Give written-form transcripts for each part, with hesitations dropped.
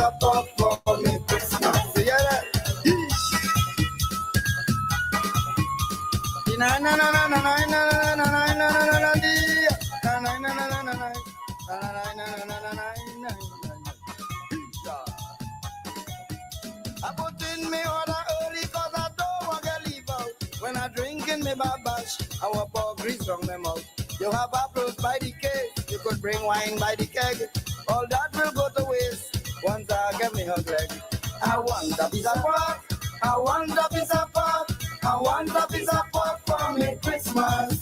a pop for me Christmas. See that? Na na na na na na na na na na na I put in me order early cause I don't want to leave out. When I drink in me babash, our poor grease from my mouth. You have apples by the case, you could bring wine by the keg. All that will go to waste once I get me hug leg. I want a piece of pork, I want a piece of pork, I want a piece of pork for me Christmas.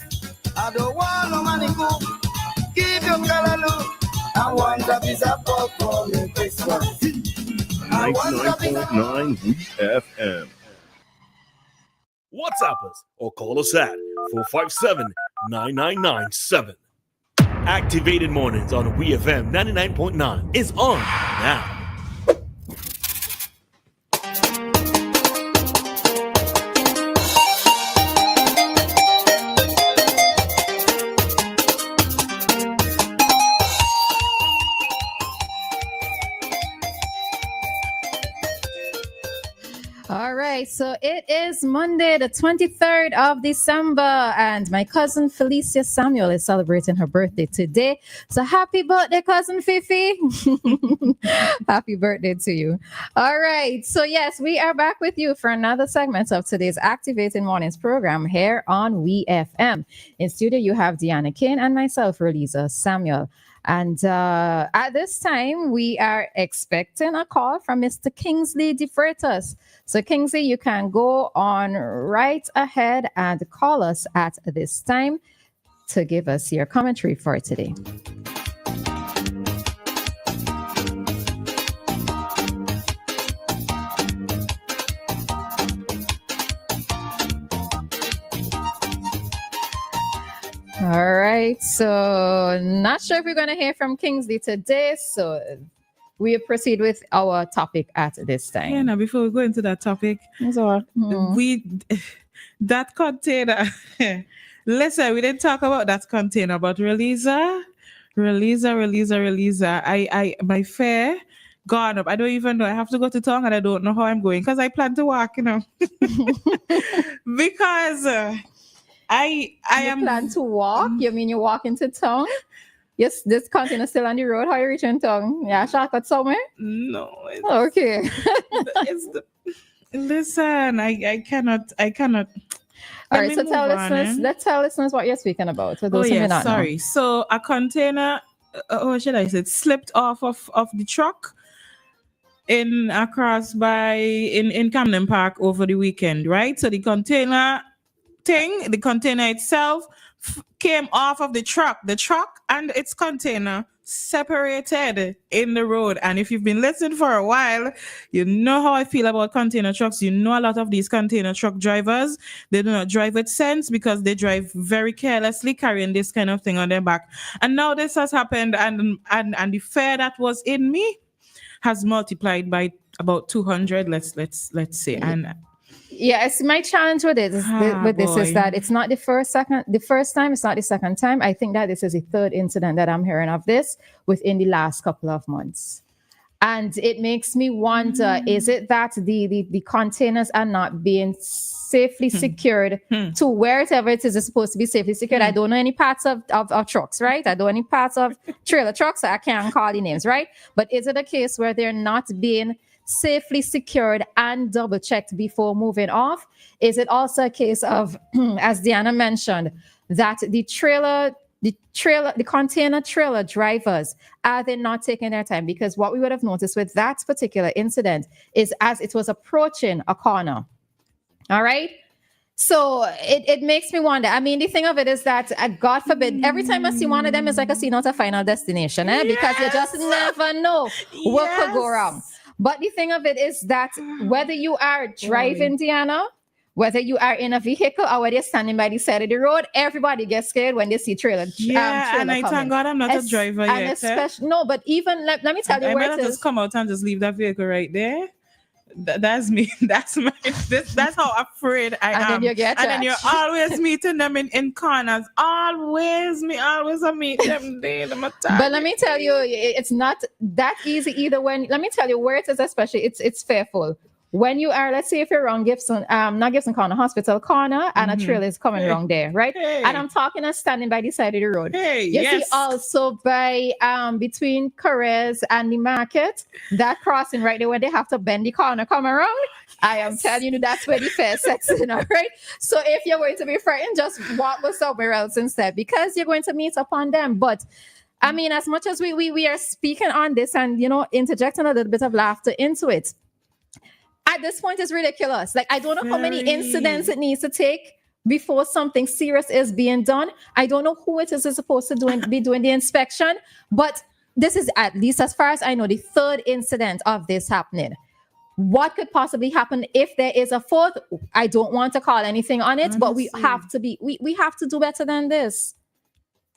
I don't want no money cook, keep your color look. I want a piece of pork for me Christmas. 99.9 WEFM. WhatsApp us or call us at 457-9997. Activated Mornings on WEFM 99.9 is on now. All right, so it is Monday, the 23rd of December, and my cousin Felicia Samuel is celebrating her birthday today. So happy birthday, cousin Fifi. Happy birthday to you. All right, so yes, we are back with you for another segment of today's Activating Mornings program here on WEFM. In studio, you have Dianna, Cain, and myself, Roleza Samuel. And at this time, we are expecting a call from Mr. Kingsley DeFreitas. So, Kingsley, you can go on right ahead and call us at this time to give us your commentary for today. All right, so not sure if we're going to hear from Kingsley today, so we'll proceed with our topic at this time. Yeah, now before we go into that topic, that container, listen, we didn't talk about that container, but Roleza, my fare gone up. I don't even know. I have to go to town and I don't know how I'm going because I plan to walk, because... I plan to walk? You mean you walk into town? Yes, this container still on the road. How are you reaching town? Yeah, shortcut somewhere? No. Okay. Listen, I cannot. All right, so let's tell listeners what you're speaking about. For those who may not know. So a container, slipped off of the truck in Camden Park over the weekend, right? So the container itself came off of the truck and its container separated in the road. And if you've been listening for a while, you know how I feel about container trucks. You know a lot of these container truck drivers, they do not drive with sense because they drive very carelessly, carrying this kind of thing on their back. And now this has happened, and the fare that was in me has multiplied by about 200, let's say. And yes, my challenge with this is that it's not the first time, it's not the second time. I think that this is the third incident that I'm hearing of this within the last couple of months. And it makes me wonder, is it that the containers are not being safely secured to wherever it is supposed to be safely secured? I don't know any parts of trucks, right? I don't know any parts of trailer trucks, so I can't call the names, right? But is it a case where they're not being safely secured and double checked before moving off? Is it also a case of, as Dianna mentioned, that the container trailer drivers, are they not taking their time? Because what we would have noticed with that particular incident is as it was approaching a corner. All right. So it makes me wonder. I mean, the thing of it is that, God forbid, every time I see one of them, it's like a scene out of Final Destination, because you just never know what could go wrong. But the thing of it is that whether you are driving, Dianna, whether you are in a vehicle or whether you're standing by the side of the road, everybody gets scared when they see trailer. And I thank God I'm not a driver yet. No, but even let me tell you, I might just come out and just leave that vehicle right there. That's me. That's that's how afraid I am. And then you get and then you're judged. always meeting them in corners. Always I meet them there. But let me tell you, it's not that easy either. Let me tell you where it is, especially it's fearful. When you are, let's say if you're around Gibson, not Gibson Corner, Hospital Corner, and a trail is coming around there, right? And I'm talking and standing by the side of the road. You see also by between Carrez and the market, that crossing right there where they have to bend the corner, come around. I am telling you, that's where the fair sex is, all right? So if you're going to be frightened, just walk somewhere else instead, because you're going to meet upon them. But I mean, as much as we are speaking on this and, interjecting a little bit of laughter into it, at this point, it's ridiculous. Like, I don't know how many incidents it needs to take before something serious is being done. I don't know who it is supposed to be doing the inspection, but this is, at least as far as I know, the third incident of this happening. What could possibly happen if there is a fourth? I don't want to call anything on it, but we have to do better than this.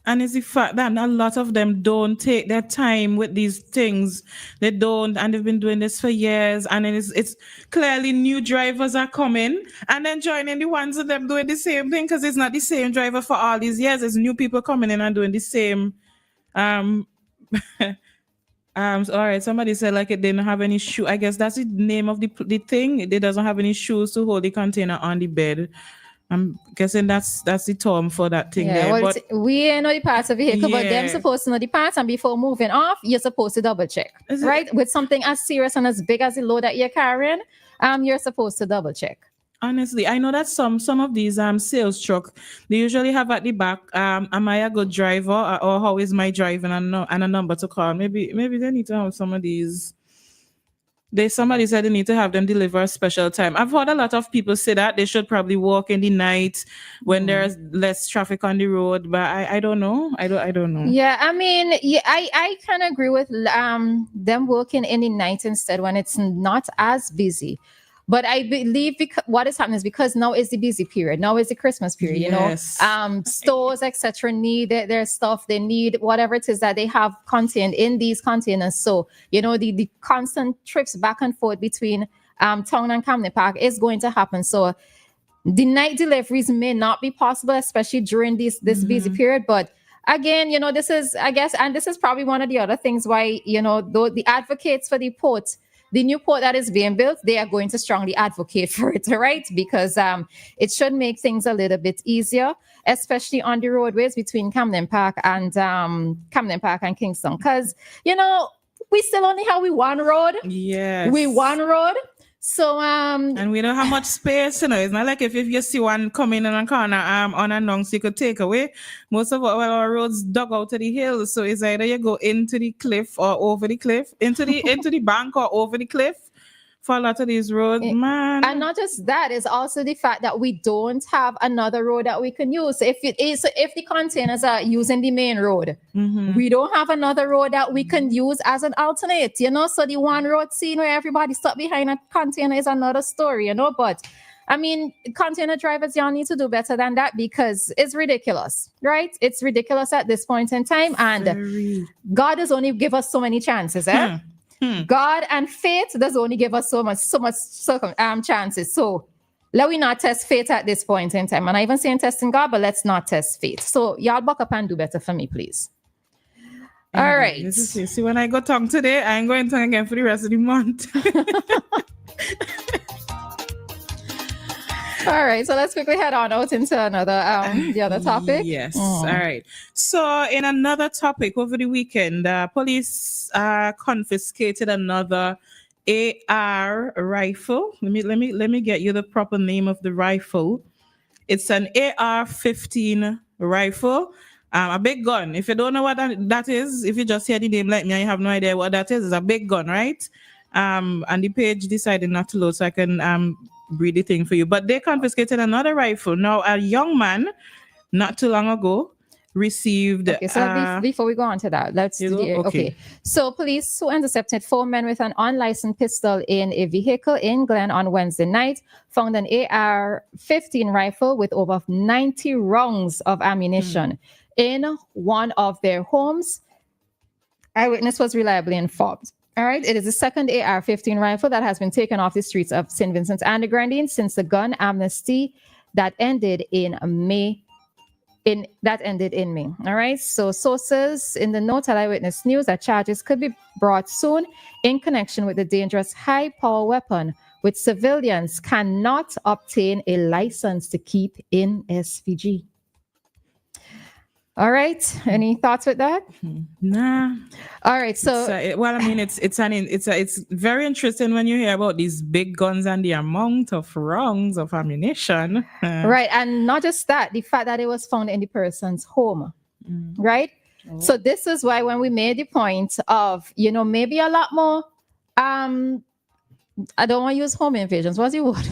And it's the fact that a lot of them don't take their time with these things. They don't, and they've been doing this for years. And it's clearly new drivers are coming and then joining the ones of them doing the same thing, because it's not the same driver for all these years. There's new people coming in and doing the same. All right, somebody said like it didn't have any shoe. I guess that's the name of the thing. It doesn't have any shoes to hold the container on the bed. I'm guessing that's the term for that thing there. Well, but we know the parts of the vehicle, but them supposed to know the parts, and before moving off, you're supposed to double check, right? With something as serious and as big as the load that you're carrying, you're supposed to double check. Honestly, I know that some of these sales truck, they usually have at the back, am I a good driver, or how is my driving, and a number to call. Maybe they need to have some of these. Somebody said they need to have them deliver a special time. I've heard a lot of people say that they should probably walk in the night when there's less traffic on the road, but I don't know. I don't know. Yeah, I mean, I kind of agree with them working in the night instead when it's not as busy. But I believe what is happening is because now is the busy period. Now is the Christmas period, stores, etc. need their stuff. They need whatever it is that they have contained in these containers. So, the constant trips back and forth between town and Camden Park is going to happen. So the night deliveries may not be possible, especially during this busy period. But again, this is, I guess, and this is probably one of the other things why, the advocates for the port, the new port that is being built, they are going to strongly advocate for it, right? Because it should make things a little bit easier, especially on the roadways between Camden Park and Kingston. Because, we still only have one road. Yes. One road. So and we don't have much space, It's not like if you see one coming in a corner unannounced, you could take away. Most of our roads dug out to the hills, so it's either you go into the cliff or over the cliff, into the bank or over the cliff for a lot of these roads, man. And not just that, it's also the fact that we don't have another road that we can use. If the containers are using the main road, we don't have another road that we can use as an alternate, So the one road scene where everybody stuck behind a container is another story, But I mean, container drivers, y'all need to do better than that, because it's ridiculous, right? It's ridiculous at this point in time, and God has only give us so many chances, eh? God and fate does only give us so much chances. So let we not test fate at this point in time. I'm not even saying testing God, but let's not test fate. So y'all buck up and do better for me, please. All right. See, when I go tongue today, I ain't going tongue again for the rest of the month. All right, so let's quickly head on out into another the other topic. Yes. All right. So in another topic over the weekend, police confiscated another AR rifle. Let me get you the proper name of the rifle. It's an AR-15 rifle. A big gun. If you don't know what that is, if you just hear the name like me and you have no idea what that is, it's a big gun, right? And the page decided not to load, so I can read the thing for you. But they confiscated another rifle. Now, a young man, not too long ago, received... Okay, so before we go on to that, let's do the... Okay. So police who intercepted 4 men with an unlicensed pistol in a vehicle in Glen on Wednesday night found an AR-15 rifle with over 90 rounds of ammunition in one of their homes. Eyewitness was reliably informed. All right. It is the second AR-15 rifle that has been taken off the streets of St. Vincent and the Grenadines since the gun amnesty that ended in May. All right. So sources in the note at Eyewitness News that charges could be brought soon in connection with the dangerous high-power weapon, which civilians cannot obtain a license to keep in SVG. All right. Any thoughts with that? Nah. All right. So, it's very interesting when you hear about these big guns and the amount of rounds of ammunition. right. And not just that, the fact that it was found in the person's home. Right. Oh. So this is why when we made the point of, maybe a lot more, I don't want to use home invasions. What's the word?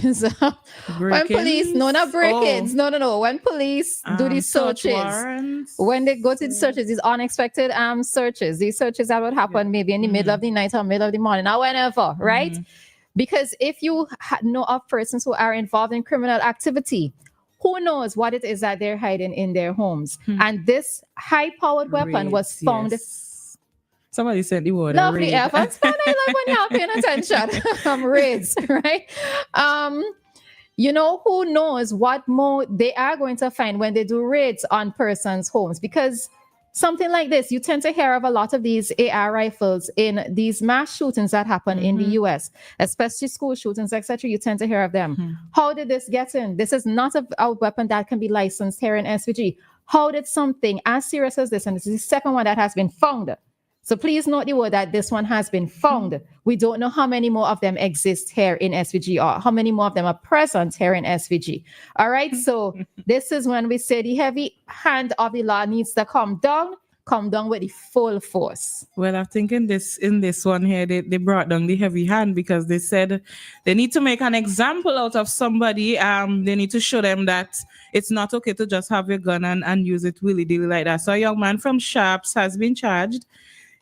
When police, not break-ins. Oh. No. When police do these searches, when they go to the searches, these unexpected searches, these searches that would happen maybe in the middle of the night or middle of the morning or whenever, right? Because if you know of persons who are involved in criminal activity, who knows what it is that they're hiding in their homes? And this high-powered weapon was found. Yes. Somebody said the word. Lovely efforts. And I love when you're paying attention. Raids, right? Who knows what more they are going to find when they do raids on persons' homes? Because something like this, you tend to hear of a lot of these AR rifles in these mass shootings that happen in the US, especially school shootings, etc. You tend to hear of them. How did this get in? This is not a weapon that can be licensed here in SVG. How did something as serious as this, and this is the second one that has been found? So please note the word that this one has been found. We don't know how many more of them exist here in SVG or how many more of them are present here in SVG. All right. So this is when we say the heavy hand of the law needs to come down with the full force. Well, I think in this one here, they brought down the heavy hand because they said they need to make an example out of somebody. They need to show them that it's not okay to just have your gun and use it willy-nilly like that. So a young man from Sharps has been charged.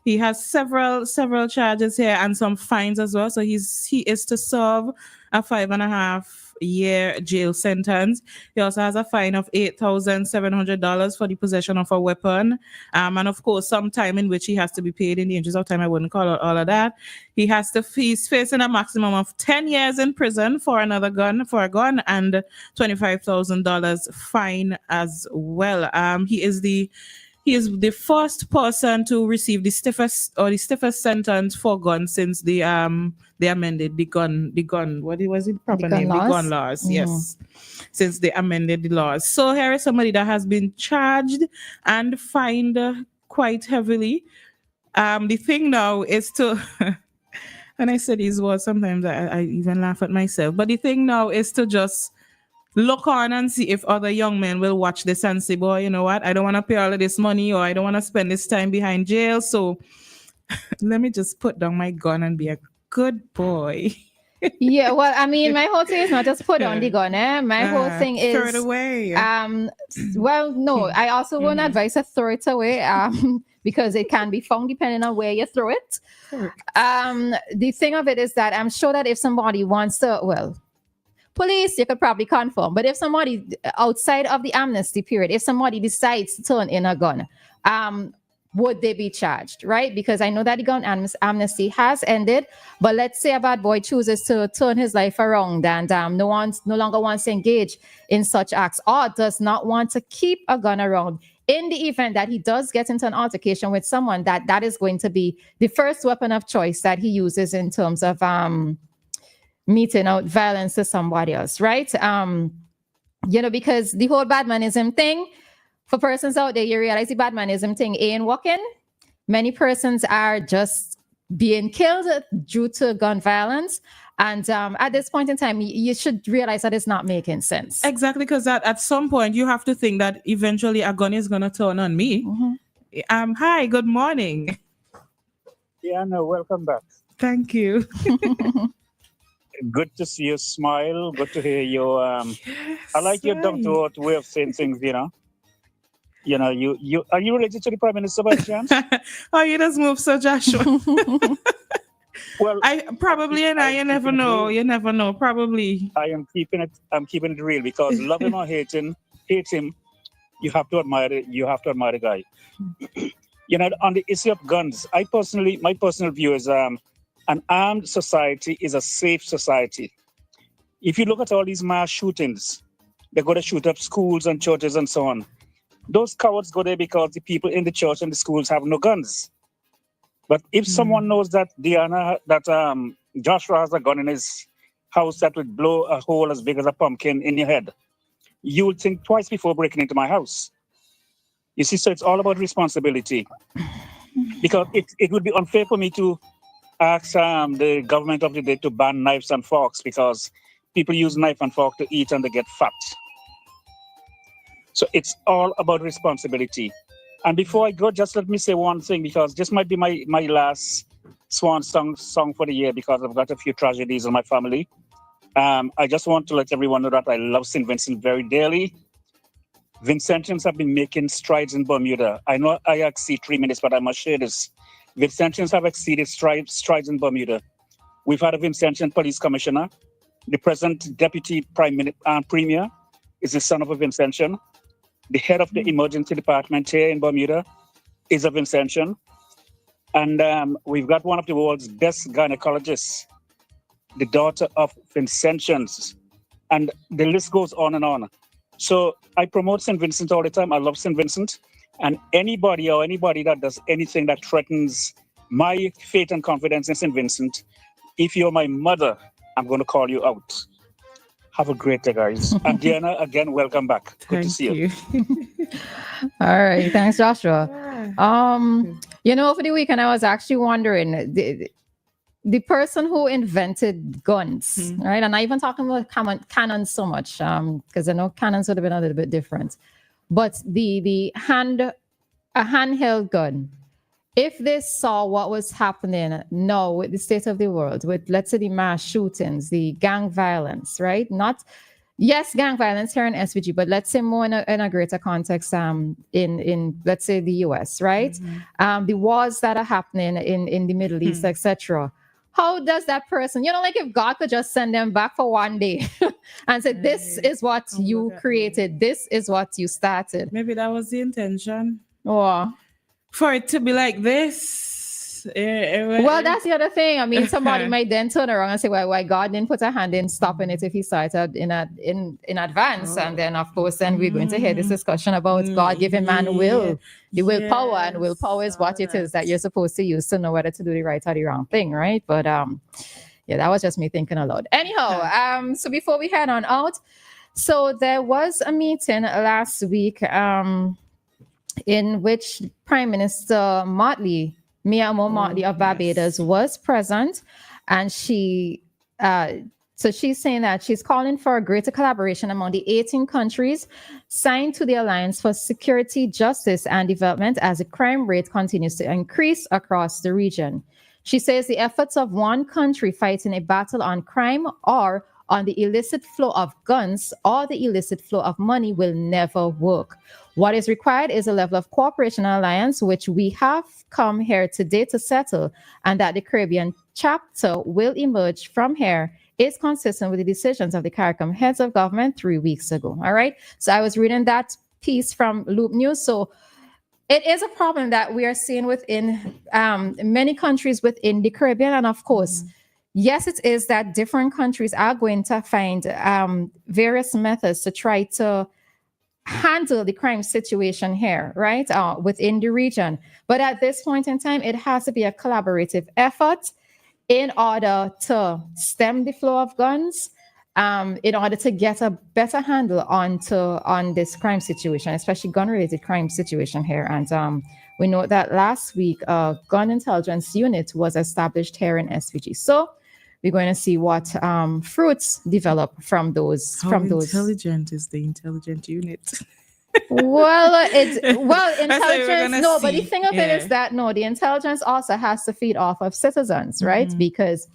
He has several charges here and some fines as well. So he is to serve a 5.5-year jail sentence. He also has a fine of $8,700 for the possession of a weapon. And of course, some time in which he has to be paid in the interest of time. I wouldn't call it all of that. He's facing a maximum of 10 years in prison for a gun, and $25,000 fine as well. He is the first person to receive the stiffest sentence for guns since they amended the gun. What was it proper name? The gun laws. Yes, since they amended the laws. So here is somebody that has been charged and fined quite heavily. The thing now is to, when I say these words, sometimes I even laugh at myself. But the thing now is to just look on and see if other young men will watch this and say, boy, you know what? I don't want to pay all of this money, or I don't want to spend this time behind jail. So let me just put down my gun and be a good boy. Yeah, well, I mean, my whole thing is not just put on the gun, My whole thing is throw it away. Well, no, I also won't advise to throw it away, because it can be found depending on where you throw it. The thing of it is that I'm sure that if somebody wants to, police, you could probably confirm. But if somebody outside of the amnesty period, if somebody decides to turn in a gun, would they be charged, right? Because I know that the gun amnesty has ended, but let's say a bad boy chooses to turn his life around and no longer wants to engage in such acts or does not want to keep a gun around. In the event that he does get into an altercation with someone, that is going to be the first weapon of choice that he uses in terms of meting out violence to somebody else, right? Because the whole badmanism thing, for persons out there, you realize the badmanism thing ain't working. Many persons are just being killed due to gun violence. And at this point in time, you should realize that it's not making sense. Exactly, because at some point, you have to think that eventually a gun is going to turn on me. Hi, good morning. Dianna, welcome back. Thank you. Good to see you smile. Good to hear you. I like your down-to-earth way of saying things, You are you related to the Prime Minister by chance? Oh, you just move so Joshua. Well, you never know. You never know. Probably. I'm keeping it real because love him or hate him, you have to admire it. You have to admire the guy. On the issue of guns, my personal view is An armed society is a safe society. If you look at all these mass shootings, they're going to shoot up schools and churches and so on. Those cowards go there because the people in the church and the schools have no guns. But if someone knows that Joshua has a gun in his house that would blow a hole as big as a pumpkin in your head, you would think twice before breaking into my house. You see, so it's all about responsibility. Because it would be unfair for me to ask the government of the day to ban knives and forks because people use knife and fork to eat and they get fat. So it's all about responsibility. And before I go, just let me say one thing, because this might be my last swan song for the year, because I've got a few tragedies in my family. I just want to let everyone know that I love St. Vincent very dearly. Vincentians have been making strides in Bermuda. I know I exceed 3 minutes, but I must share this. Vincentians have exceeded strides in Bermuda. We've had a Vincentian police commissioner. The present deputy premier is the son of a Vincentian. The head of the emergency department here in Bermuda is a Vincentian. And we've got one of the world's best gynecologists, the daughter of Vincentians. And the list goes on and on. So I promote St. Vincent all the time. I love St. Vincent. And anybody that does anything that threatens my faith and confidence in St. Vincent, if you're my mother, I'm going to call you out. Have a great day, guys. And Dianna, again, welcome back. Good to see you. All right. Thanks, Joshua. Over the weekend, I was actually wondering, the person who invented guns, right? And I even talking about cannons so much, because I know cannons would have been a little bit different. But a handheld gun, if they saw what was happening now with the state of the world, with, let's say, the mass shootings, the gang violence, right? Gang violence here in SVG, but let's say more in a greater context in let's say the US, right? The wars that are happening in the Middle East, etc. How does that person, like if God could just send them back for one day and say, this is what you created, this is what you started. Maybe that was the intention. Oh. For it to be like this. Well, that's the other thing. I mean, somebody might then turn around and say, well, why God didn't put a hand in stopping it if he started in advance. And then, of course, then we're going to hear this discussion about God giving man the willpower. And willpower is what it is that you're supposed to use to know whether to do the right or the wrong thing, right? But that was just me thinking aloud. Anyhow, so before we head on out, so there was a meeting last week in which Prime Minister Mia-Mo Motley of Barbados was present, and she's saying that she's calling for a greater collaboration among the 18 countries signed to the Alliance for Security, Justice and Development as the crime rate continues to increase across the region. She says the efforts of one country fighting a battle on crime or on the illicit flow of guns or the illicit flow of money will never work. What is required is a level of cooperation and alliance, which we have come here today to settle, and that the Caribbean chapter will emerge from here is consistent with the decisions of the CARICOM heads of government 3 weeks ago. All right. So I was reading that piece from Loop News. So it is a problem that we are seeing within many countries within the Caribbean. And of course, yes, it is that different countries are going to find various methods to try to handle the crime situation here, right, within the region. But at this point in time, it has to be a collaborative effort in order to stem the flow of guns, in order to get a better handle on this crime situation, especially gun-related crime situation here. And we know that last week, a gun intelligence unit was established here in SVG. So we're going to see what fruits develop from those. How intelligent is the intelligent unit? Intelligence. No, but the thing of it is that the intelligence also has to feed off of citizens, right? Because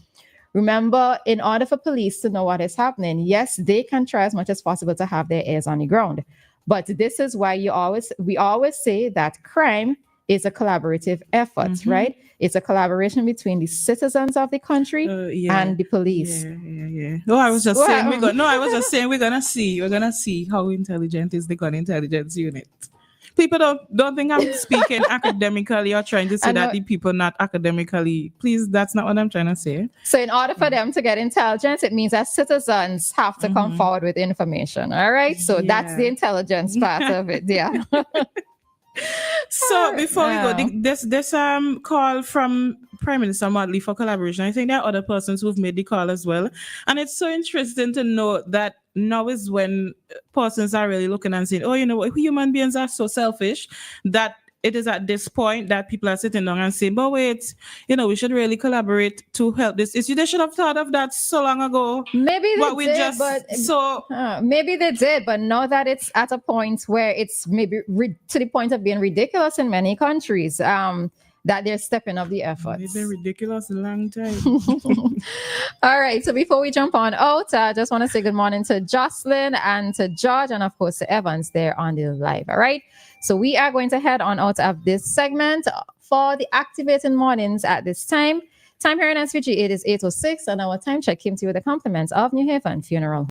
remember, in order for police to know what is happening, yes, they can try as much as possible to have their ears on the ground. But this is why we always say that crime is a collaborative effort, right? It's a collaboration between the citizens of the country and the police. No, I was just saying we're gonna see how intelligent is the gun intelligence unit. People don't think I'm speaking academically or trying to say that the people not academically. Please, that's not what I'm trying to say. So in order for them to get intelligence, it means that citizens have to come forward with information. All right. So that's the intelligence part of it. Yeah. So before we go, this call from Prime Minister Motley for collaboration. I think there are other persons who've made the call as well. And it's so interesting to know that now is when persons are really looking and saying, oh, you know what, human beings are so selfish that it is at this point that people are sitting down and saying, but wait, you know, we should really collaborate to help this issue. They should have thought of that so long ago. Maybe they did, maybe they did, but now that it's at a point where it's maybe to the point of being ridiculous in many countries, that they're stepping up the efforts. It's been ridiculous a long time. All right. So before we jump on out, I just want to say good morning to Jocelyn and to George and of course to Evans there on the live. All right. So we are going to head on out of this segment for the activating mornings at this time. Time here in SVG, it is 8:06 and our time check came to you with the compliments of New Haven Funeral